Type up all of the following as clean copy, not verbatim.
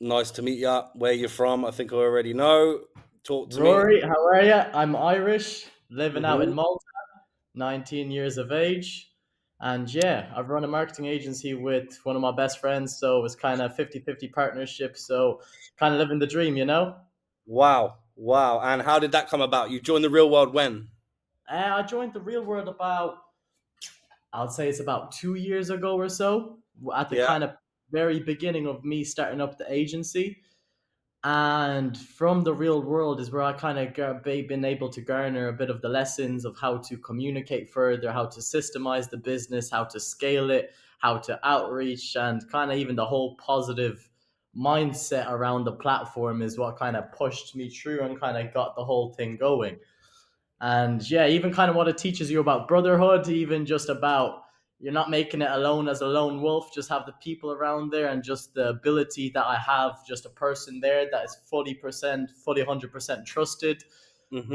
Nice to meet you. Where you're from, I think I already know. Talk to me. Rory, how are you? I'm Irish, living out in Hmm. Malta, 19 years of age. And yeah, I've run a marketing agency with one of my best friends. So it was kind of 50-50 partnership. So kind of living the dream, you know? Wow, wow. And how did that come about? You joined the real world when? I joined the real world I'd say it's about 2 years ago or so, at the Yeah. kind of very beginning of me starting up the agency. And from the real world is where I kind of been able to garner a bit of the lessons of how to communicate further, how to systemize the business, how to scale it, how to outreach, and kind of even the whole positive mindset around the platform is what kind of pushed me through and kind of got the whole thing going. And yeah, even kind of what it teaches you about brotherhood, even just about you're not making it alone as a lone wolf, just have the people around there and just the ability that I have, just a person there that is fully 100% trusted. Hmm.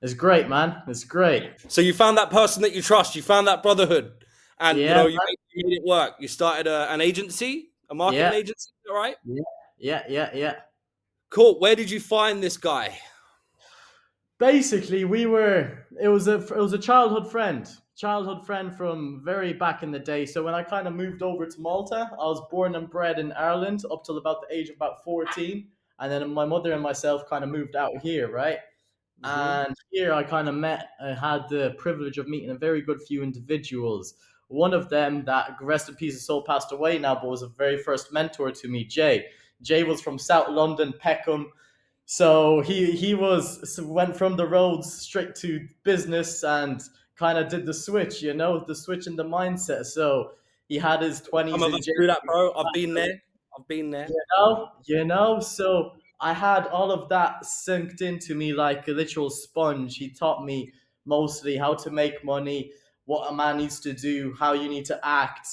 It's great, man. It's great. So you found that person that you trust. You found that brotherhood, and Yeah, you made it work. You started an agency, a marketing yeah, agency. All right. yeah, yeah. Cool. Where did you find this guy? Basically it was a childhood friend from very back in the day. So when I kind of moved over to Malta, I was born and bred in Ireland up till about the age of about 14, and then my mother and myself kind of moved out here, right? Hmm. And here I kind of had the privilege of meeting a very good few individuals. One of them, that rest in peace, his soul passed away now, but was a very first mentor to me, Jay. Jay was from South London, Peckham. So he went from the roads straight to business and kind of did the switch, the switch in the mindset. So he had his Some 20s of in us jail. do that, bro. I've been there. I've been there. So I had all of that synced into me like a literal sponge. He taught me mostly how to make money, what a man needs to do, how you need to act.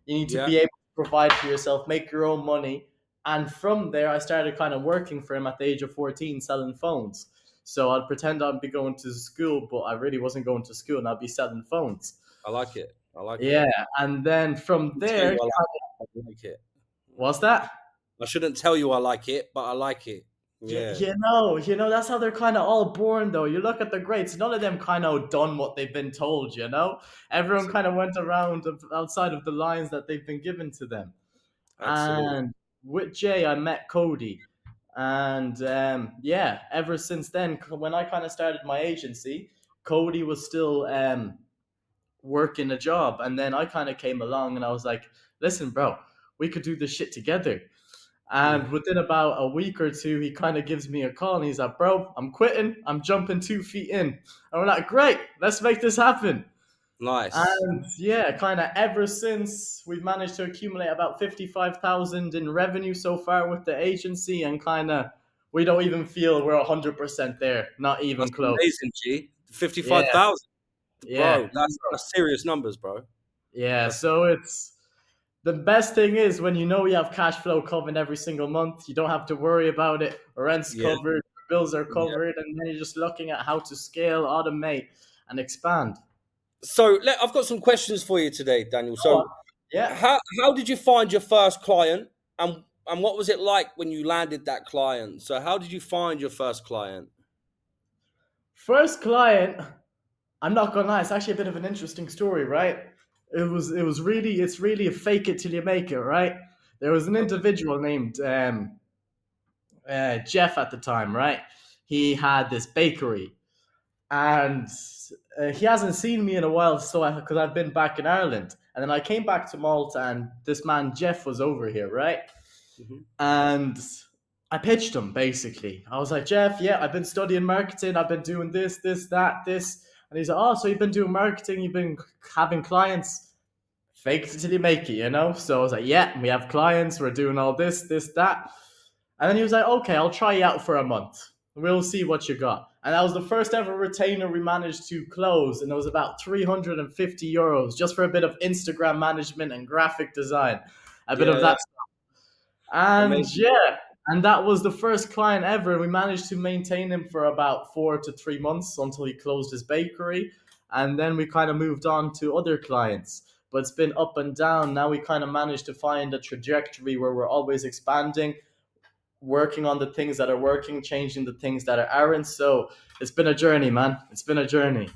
You need to Yeah. be able to provide for yourself, make your own money. And from there, I started kind of working for him at the age of 14, selling phones. So I'd pretend I'd be going to school, but I really wasn't going to school and I'd be selling phones. I like it. I like it. Yeah. And then from I tell there, you, I like it. what's that? I shouldn't tell you I like it, but I like it. Yeah, Yeah. that's how they're kind of all born, though. You look at the greats; none of them kind of done what they've been told. Everyone kind of went around outside of the lines that they've been given to them. Absolutely. And with Jay, I met Cody, and yeah, ever since then, when I kind of started my agency, Cody was still working a job, and then I kind of came along, and I was like, "Listen, bro, we could do this shit together." Mm. And within about a week or two, he kind of gives me a call and he's like, "Bro, I'm quitting. I'm jumping 2 feet in." And we're like, "Great, let's make this happen." Nice. And yeah, kind of ever since we've managed to accumulate about 55,000 in revenue so far with the agency, and kind of we don't even feel we're 100% there, not even That's close. amazing, G. Yeah, 55,000. yeah, Bro, that's serious numbers, bro. yeah. That's So it's the best thing is when you know you have cash flow coming every single month, you don't have to worry about it. Rent's yeah, covered, bills are yeah. covered, and then you're just looking at how to scale, automate, and expand. I've got some questions for you today, Daniel. Go on. So Yeah. how did you find your first client and what was it like when you landed that client? So how did you find your first client? First client, I'm not gonna lie, it's actually a bit of an interesting story, right? It's really a fake it till you make it, right? There was an Okay. individual named Jeff at the time, right? He had this bakery, and he hasn't seen me in a while. So because I've been back in Ireland, and then I came back to Malta, and this man Jeff was over here, right? Mhm. And I pitched him basically. I was like, "Jeff, yeah, I've been studying marketing. I've been doing this, that, this." And he's like, "Oh, so you've been doing marketing? You've been having clients? Fake it till you make it." So I was like, "Yeah, we have clients. We're doing all this, that." And then he was like, "Okay, I'll try you out for a month. We'll see what you got." And that was the first ever retainer we managed to close. And it was about €350 just for a bit of Instagram management and graphic design, a bit Yeah, of yeah. that. And Amazing. yeah, and that was the first client ever. We managed to maintain him for about 4 to 3 months until he closed his bakery. And then we kind of moved on to other clients. but it's been up and down. Now we kind of managed to find a trajectory where we're always expanding, working on the things that are working, changing the things that aren't. So it's been a journey, man. It's been a journey.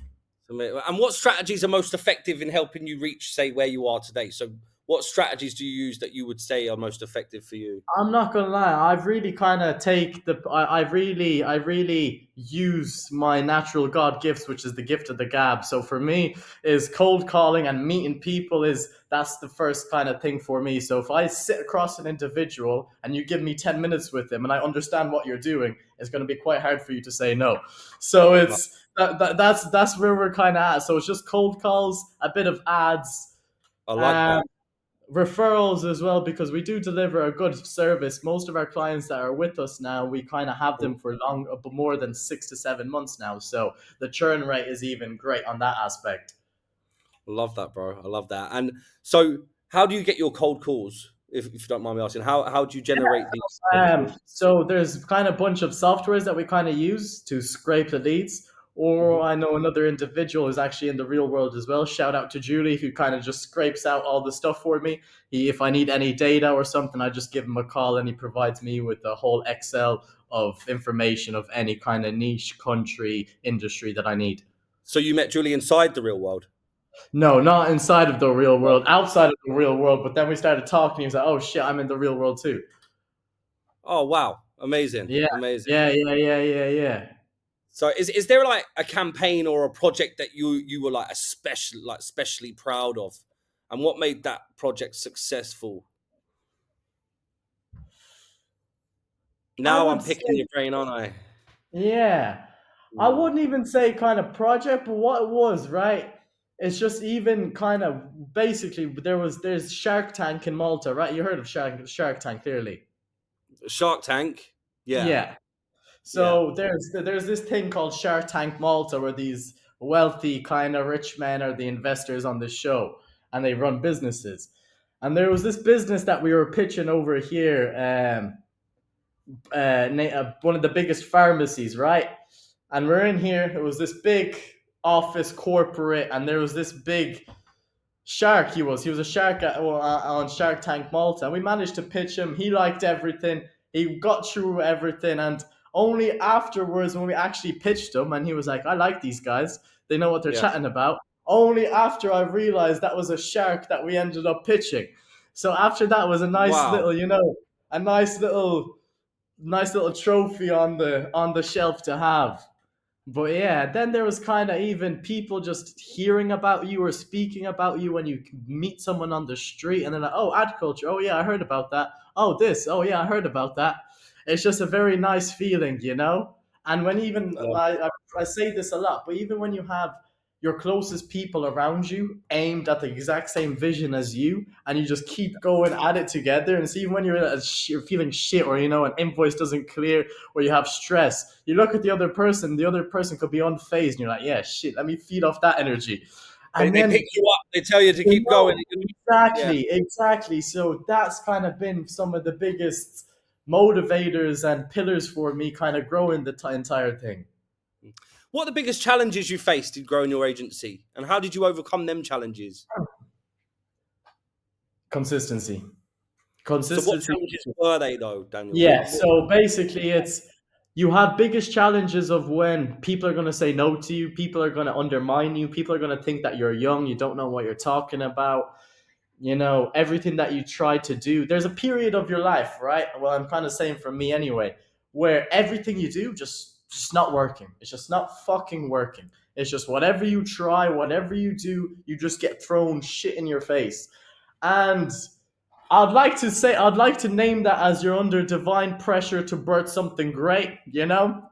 And what strategies are most effective in helping you reach, say, where you are today? So, what strategies do you use that you would say are most effective for you? I'm not gonna lie. I've really kind of take the. I really use my natural God gifts, which is the gift of the gab. So for me, is cold calling and meeting people is that's the first kind of thing for me. So if I sit across an individual and you give me 10 minutes with them and I understand what you're doing, it's going to be quite hard for you to say no. So Like, that's where we're kind of at. So it's just cold calls, a bit of ads. I like Um, that. Referrals as well because we do deliver a good service. Most of our clients that are with us now, we kind of have them for long, more than 6 to 7 months now. So the churn rate is even great on that aspect. I love that, bro. I love that. And so, how do you get your cold calls? If you don't mind me asking, how do you generate these cold calls? So there's kind of bunch of softwares that we kind of use to scrape the leads. Or Mhm. I know another individual who's actually in the real world as well. Shout out to Julie, who kind of just scrapes out all the stuff for me. If I need any data or something, I just give him a call and he provides me with a whole Excel of information of any kind of niche, country, industry that I need. So you met Julie inside the real world. No, not inside of the real world, outside of the real world. But then we started talking. He was like, "Oh shit, I'm in the real world too." Oh wow, amazing, Yeah, amazing. yeah. So is there like a campaign or a project that you were like especially proud of, and what made that project successful? I Now I'm would picking say, your brain, aren't I? yeah. I Mm. wouldn't even say kind of project, but what it was, right? It's just even kind of basically there's Shark Tank in Malta, right? You heard of Shark Tank clearly. Shark Tank. Yeah, Yeah. yeah, So there's this thing called Shark Tank Malta where these wealthy kind of rich men are the investors on this show and they run businesses. And there was this business that we were pitching over here, one of the biggest pharmacies, right? And we're in here. It was this big office corporate, and there was this big shark. He was a shark on Shark Tank Malta, and we managed to pitch him. He liked everything. He got through everything, and only afterwards, when we actually pitched him, and he was like, "I like these guys. They know what they're yeah. chatting about." Only after I realized that was a shark that we ended up pitching. So after that was a nice Wow. little, a nice little trophy on the shelf to have. But yeah, then there was kind of even people just hearing about you or speaking about you when you meet someone on the street and they're like, "Oh, ad culture. Oh yeah, I heard about that. Oh, this. Oh yeah, I heard about that." It's just a very nice feeling. And when even Love I say this a lot, but even when you have your closest people around you aimed at the exact same vision as you, and you just keep going at it together, and see when you're feeling shit, or an invoice doesn't clear, or you have stress, you look at the other person could be unfazed, and you're like, yeah, shit, let me feed off that energy. And They then, pick you up. They tell you to you keep going. know, Yeah. exactly. So that's kind of been some of the biggest motivators and pillars for me kind of growing the entire thing. What are the biggest challenges you faced in growing your agency, and how did you overcome them challenges? Consistency. So, what Consistency. challenges were they, though, Daniel? Yeah, What? so basically it's you have biggest challenges of when people are going to say no to you, people are going to undermine you, people are going to think that you're young, you don't know what you're talking about, everything that you try to do. There's a period of your life, right? Well, I'm kind of saying for me anyway, where everything you do just not working. It's just not fucking working. It's just whatever you try, whatever you do, you just get thrown shit in your face. And I'd like to name that as you're under divine pressure to birth something great,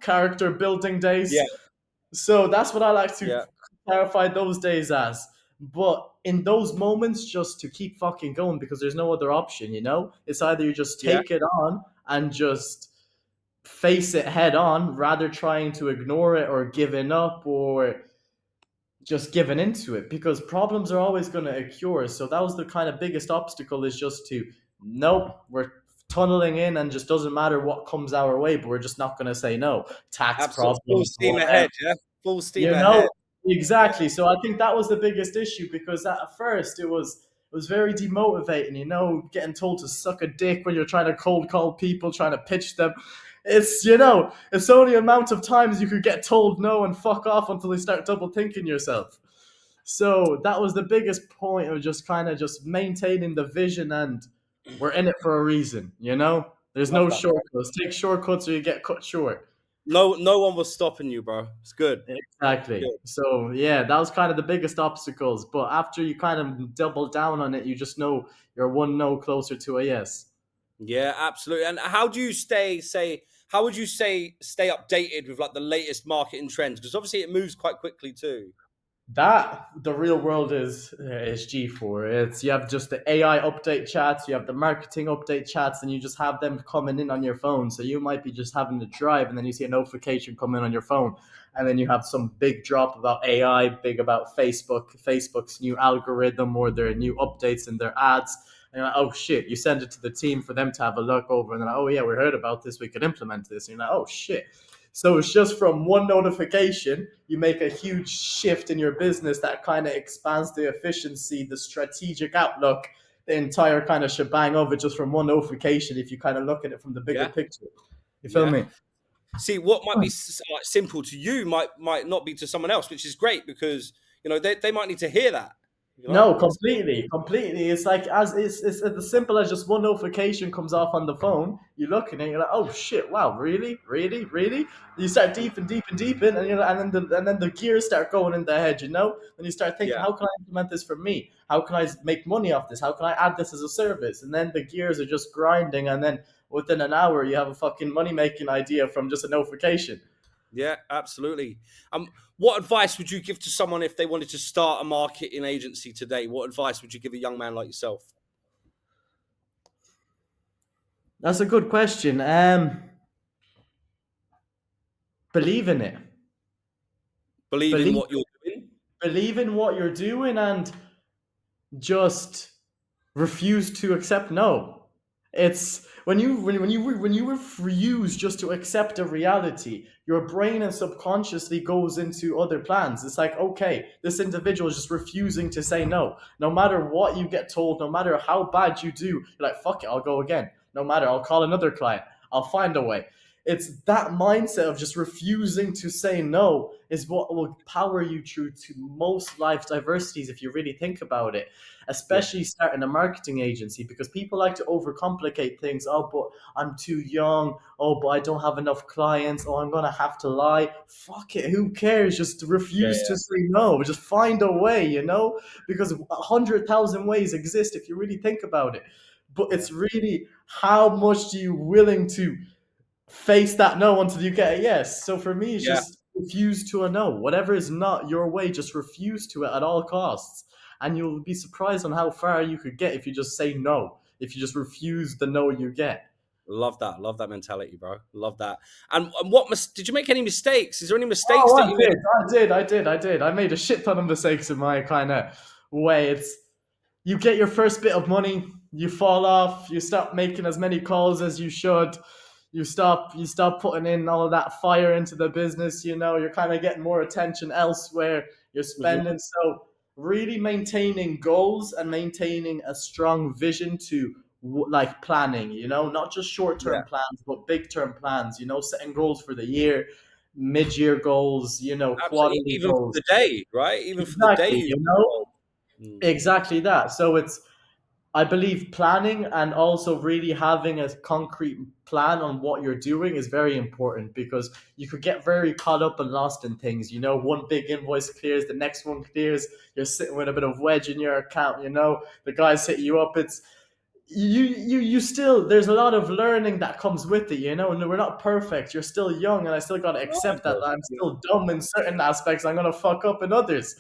character building Yeah, days. So that's what I like to yeah, clarify those days as. But in those moments, just to keep fucking going because there's no other option. It's either you just yeah. take it on and just face it head on rather trying to ignore it or giving up or just giving into it because problems are always going to occur. So that was the kind of biggest obstacle is just to, nope, we're tunneling in and just doesn't matter what comes our way, but we're just not going to say no. Tax Absolutely. Full problems, steam whatever. ahead. Yeah, full steam You know, ahead. Exactly. So I think that was the biggest issue because at first it was very demotivating, getting told to suck a dick when you're trying to cold call people, trying to pitch them. It's only amount of times you could get told no and fuck off until you start double thinking yourself. So that was the biggest point of just kind of just maintaining the vision and we're in it for a reason. There's Love no that, man. shortcuts. Take shortcuts or you get cut short. No one was stopping you, bro. It's good. Exactly. Good. So yeah, that was kind of the biggest obstacles. But after you kind of double down on it, you just know you're one no closer to a yes. Yeah, absolutely. And how do you how would you say stay updated with like the latest marketing trends? Because obviously it moves quite quickly too. That the real world is G for. It's you have just the AI update chats, you have the marketing update chats, and you just have them coming in on your phone. So you might be just having to drive, and then you see a notification come in on your phone, and then you have some big drop about AI, big about Facebook's new algorithm or their new updates in their ads. And you're like, oh shit, you send it to the team for them to have a look over, and then oh yeah, we heard about this, we could implement this. And you're like, oh shit. So it's just from one notification, you make a huge shift in your business that kind of expands the efficiency, the strategic outlook, the entire kind of shebang of it just from one notification. If you kind of look at it from the bigger Yeah. picture, you feel Yeah. me? See, what might be like simple to you might not be to someone else, which is great because they might need to hear that. You know. No, completely, completely. It's like it's as simple as just one notification comes off on the phone. You look at it, you're like, oh shit, wow, really, really, really. You start deep and deep and deep in, and then the gears start going in the head. And you start thinking, Yeah. how can I implement this for me? How can I make money off this? How can I add this as a service? And then the gears are just grinding, and then within an hour, you have a fucking money making idea from just a notification. Yeah. Absolutely. What advice would you give to someone if they wanted to start a marketing agency today? What advice would you give a young man like yourself? That's a good question. Believe in it. Believe in Believe what you're doing. believe in what you're doing and just refuse to accept no. It's when you refuse just to accept a reality, your brain and subconsciously goes into other plans. It's like, okay, this individual is just refusing to say no. No matter what you get told, no matter how bad you do, you're like, fuck it, I'll go again. No matter, I'll call another client. I'll find a way. It's that mindset of just refusing to say no is what will power you through to most life diversities if you really think about it, Yeah. especially starting a marketing agency because people like to overcomplicate things. Oh, but I'm too young. Oh, but I don't have enough clients. Oh, I'm going to have to lie. Fuck it. Who cares? Just Yeah. refuse to Yeah. say no. Just find a way, because 100,000 ways exist if you really think about it. But Yeah. it's really how much do you willing to face that no until you get a yes. So for me, it's Yeah. just refuse to a no. Whatever is not your way, just refuse to it at all costs. And you'll be surprised on how far you could get if you just say no, if you just refuse the no you get. Love that. Love that mentality, bro. Love that. And what did you make any mistakes? Is there any mistakes Oh, that I you did, made? I did, I did, I did. I made a shit ton of mistakes in my kind of way. You get your first bit of money, you fall off, you stop making as many calls as you should, you stop putting in all of that fire into the business, you're kind of getting more attention elsewhere, you're Mhm. spending. So really maintaining goals and maintaining a strong vision to like planning, not just Yeah. short-term plans but big-term plans, setting goals for the year, mid-year goals, Absolutely. quarterly Even for goals. the day, right? Even for the day, Exactly, you Mm. exactly that. So it's I believe planning and also really having a concrete plan on what you're doing is very important because you could get very caught up and lost in things. One big invoice clears, the next one clears, you're sitting with a bit of wedge in your account, the guys hit you up. It's you still there's a lot of learning that comes with it, and we're not perfect. You're still young and I still got to No, accept that bro. I'm still dumb in certain aspects. I'm going to fuck up in others,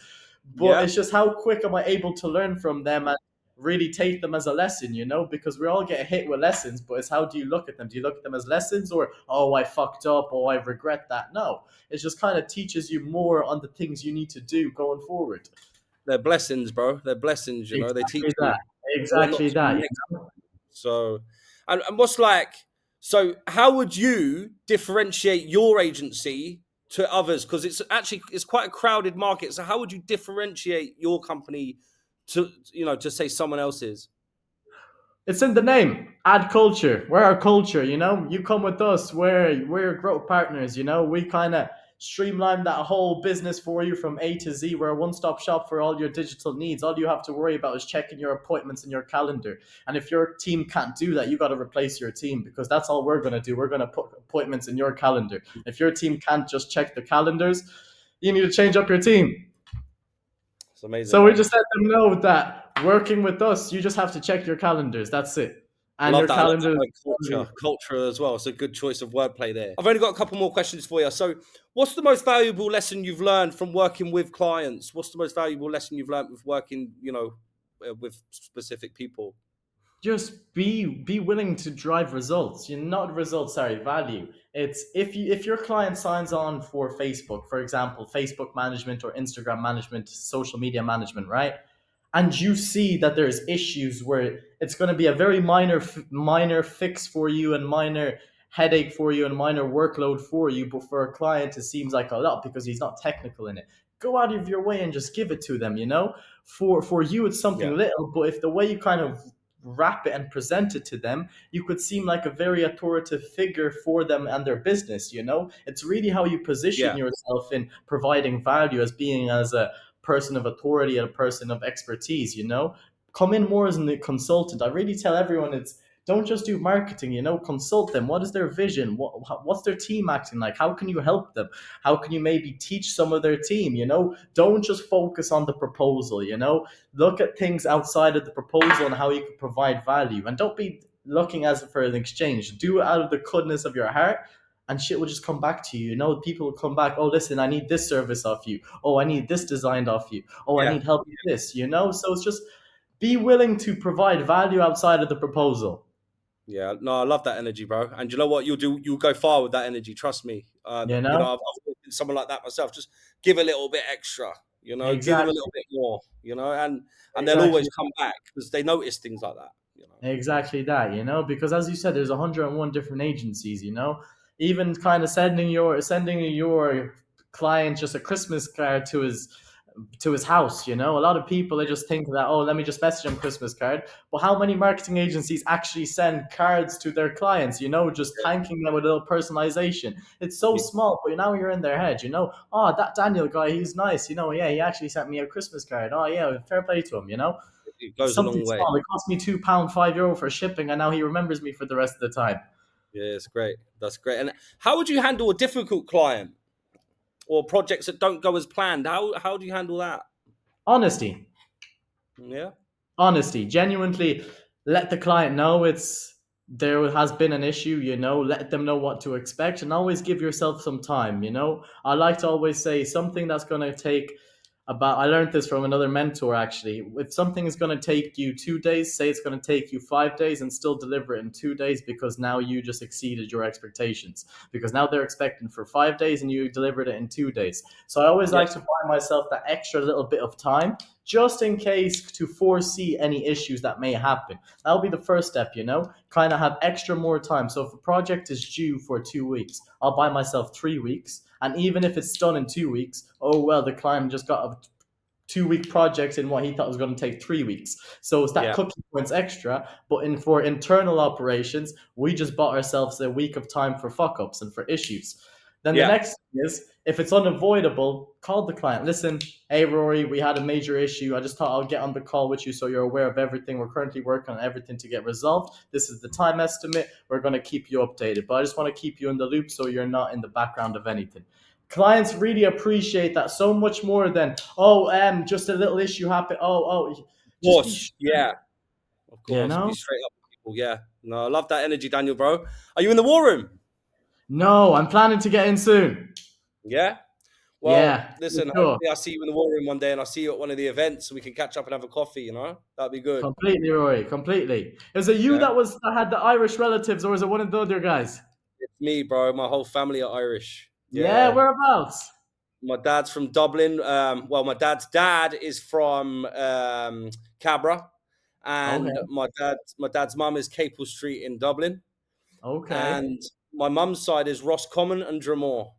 but Yeah. it's just how quick am I able to learn from them and really take them as a lesson, because we all get hit with lessons, but it's how do you look at them? Do you look at them as lessons or, oh, I fucked up, oh, I regret that? No, it just kind of teaches you more on the things you need to do going forward. They're blessings, bro. They're blessings, They teach Exactly you that. what not Exactly to do that. next time. So, and what's like, so how would you differentiate your agency to others? Because it's quite a crowded market. So how would you differentiate your company to, to say someone else's? It's in the name. Add culture. We're our culture, you know. You come with us. We're growth partners, you know. We kind of streamline that whole business for you from A to Z. We're a one-stop shop for all your digital needs. All you have to worry about is checking your appointments in your calendar. And if your team can't do that, you got to replace your team, because that's all we're going to do. We're going to put appointments in your calendar. If your team can't just check the calendars, you need to change up your team. It's amazing, So we man. just let them know that working with us, you just have to check your calendars. That's it. I And love your that. I love that calendars. word culture as well. It's a good choice of wordplay there. I've only got a couple more questions for you. So, what's the most valuable lesson you've learned from working with clients? What's the most valuable lesson you've learned with working, with specific people? Just be willing to drive results. You're not results, sorry, value. It's if your client signs on for Facebook, for example, Facebook management or Instagram management, social media management, right? And you see that there's issues where it's going to be a very minor fix for you, and minor headache for you, and minor workload for you, but for a client it seems like a lot because he's not technical in it. Go out of your way and just give it to them, you know. For you it's Yeah, something little, but if the way you kind of wrap it and present it to them, you could seem like a very authoritative figure for them and their business, you know. It's really how you position yeah, yourself in providing value, as being as a person of authority and a person of expertise, you know. Come in more as a consultant. I really tell everyone, it's don't just do marketing, you know. Consult them. What is their vision? What's their team acting like? How can you help them? How can you maybe teach some of their team, you know? Don't just focus on the proposal, you know. Look at things outside of the proposal and how you can provide value, and don't be looking as for an exchange. Do it out of the goodness of your heart, and shit will just come back to you. You know, people will come back. Oh, listen, I need this service off you. Oh, I need this designed off you. Oh, I yeah, need help with this. You know, so it's just be willing to provide value outside of the proposal. yeah. No, I love that energy, bro. And you know what? You'll go far with that energy. Trust me. You know, I've been someone like that myself. Just give a little bit extra. Give them a exactly, little bit more. And they'll always exactly. come back because they notice things like that. Exactly that, you know, because as you said, there's 101 different agencies, you know, even kind of sending your client just a Christmas card to his house, you know. A lot of people, they just think that, oh, let me just message him Christmas card. But how many marketing agencies actually send cards to their clients, you know, just thanking them with a little personalization? It's so Yeah, small, but now you're in their head, you know. Oh, that Daniel guy, he's nice, you know. Yeah, he actually sent me a Christmas card. Oh yeah, fair play to him, you know. it It's goes a something long way. small. It cost me £2, €5 for shipping, and now he remembers me for the rest of the time. Yeah, it's great. That's great. And how would you handle a difficult client or projects that don't go as planned? How do you handle that? Honesty, Yeah, honesty, genuinely let the client know it's there has been an issue, you know. Let them know what to expect, and always give yourself some time, you know. I like to always say something that's going to take about I learned this from another mentor actually. If something is going to take you 2 days, say it's going to take you 5 days, and still deliver it in 2 days, because now you just exceeded your expectations. Because now they're expecting for 5 days and you delivered it in 2 days. So I always yeah, like to buy myself that extra little bit of time, just in case, to foresee any issues that may happen. That'll be the first step, you know, kind of have extra more time. So if a project is due for 2 weeks, I'll buy myself 3 weeks. And even if it's done in 2 weeks, oh well, the client just got a 2 week project in what he thought was going to take 3 weeks. So it's that yeah, cookie points extra. But for internal operations, we just bought ourselves a week of time for fuck ups and for issues. Then the yeah, next thing is, if it's unavoidable, call the client. Listen, hey Rory, we had a major issue. I just thought I'll get on the call with you so you're aware of everything. We're currently working on everything to get resolved. This is the time estimate. We're going to keep you updated. But I just want to keep you in the loop so you're not in the background of anything. Clients really appreciate that so much more than, oh, just a little issue happened. of Just be, course, yeah, of you course. Be know. straight up with people. Yeah, no, I love that energy, Daniel, bro. Are you in the war room? No, I'm planning to get in soon. Yeah. Well, Yeah, for listen. sure. Hopefully, I see you in the war room one day, and I see you at one of the events, so we can catch up and have a coffee. That'd be good. Completely, Rory. Completely. Is it you Yeah, that had the Irish relatives, or is it one of the other guys? it's me, bro. My whole family are Irish. Yeah, Yeah. whereabouts? My dad's from Dublin. Well, my dad's dad is from Cabra, and Okay, my dad's mum is Capel Street in Dublin, okay. and my mum's side is Roscommon and Dromore.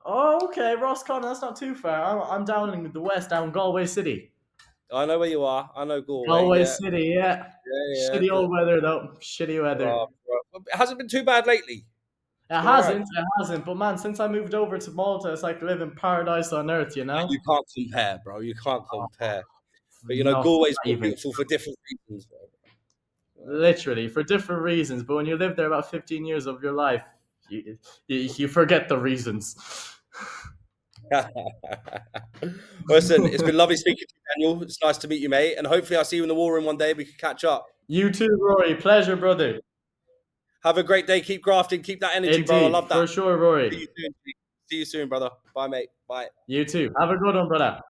Oh, okay, Roscommon. That's not too far. I'm down in the west, down Galway City. I know where you are. I know Galway. Galway Yeah, City, yeah. yeah, Shitty yeah. old weather though. Shitty weather. It hasn't been too bad lately. It's It been all right. hasn't, it hasn't. But man, since I moved over to Malta, it's like living paradise on earth, you You know? can't compare, bro. You can't compare. But Not Galway's more even. beautiful for different reasons, bro. Literally, for different reasons. But when you live there about 15 years of your life, you forget the reasons. Listen, it's been lovely speaking to you, Daniel. It's nice to meet you, mate. And hopefully, I'll see you in the war room one day. We can catch up. You too, Rory. Pleasure, brother. Have a great day. Keep grafting. Keep that energy, bro. I Indeed, love for that. sure, See Rory. you soon. See you soon, brother. Bye, mate. Bye. You too. Have a good one, brother.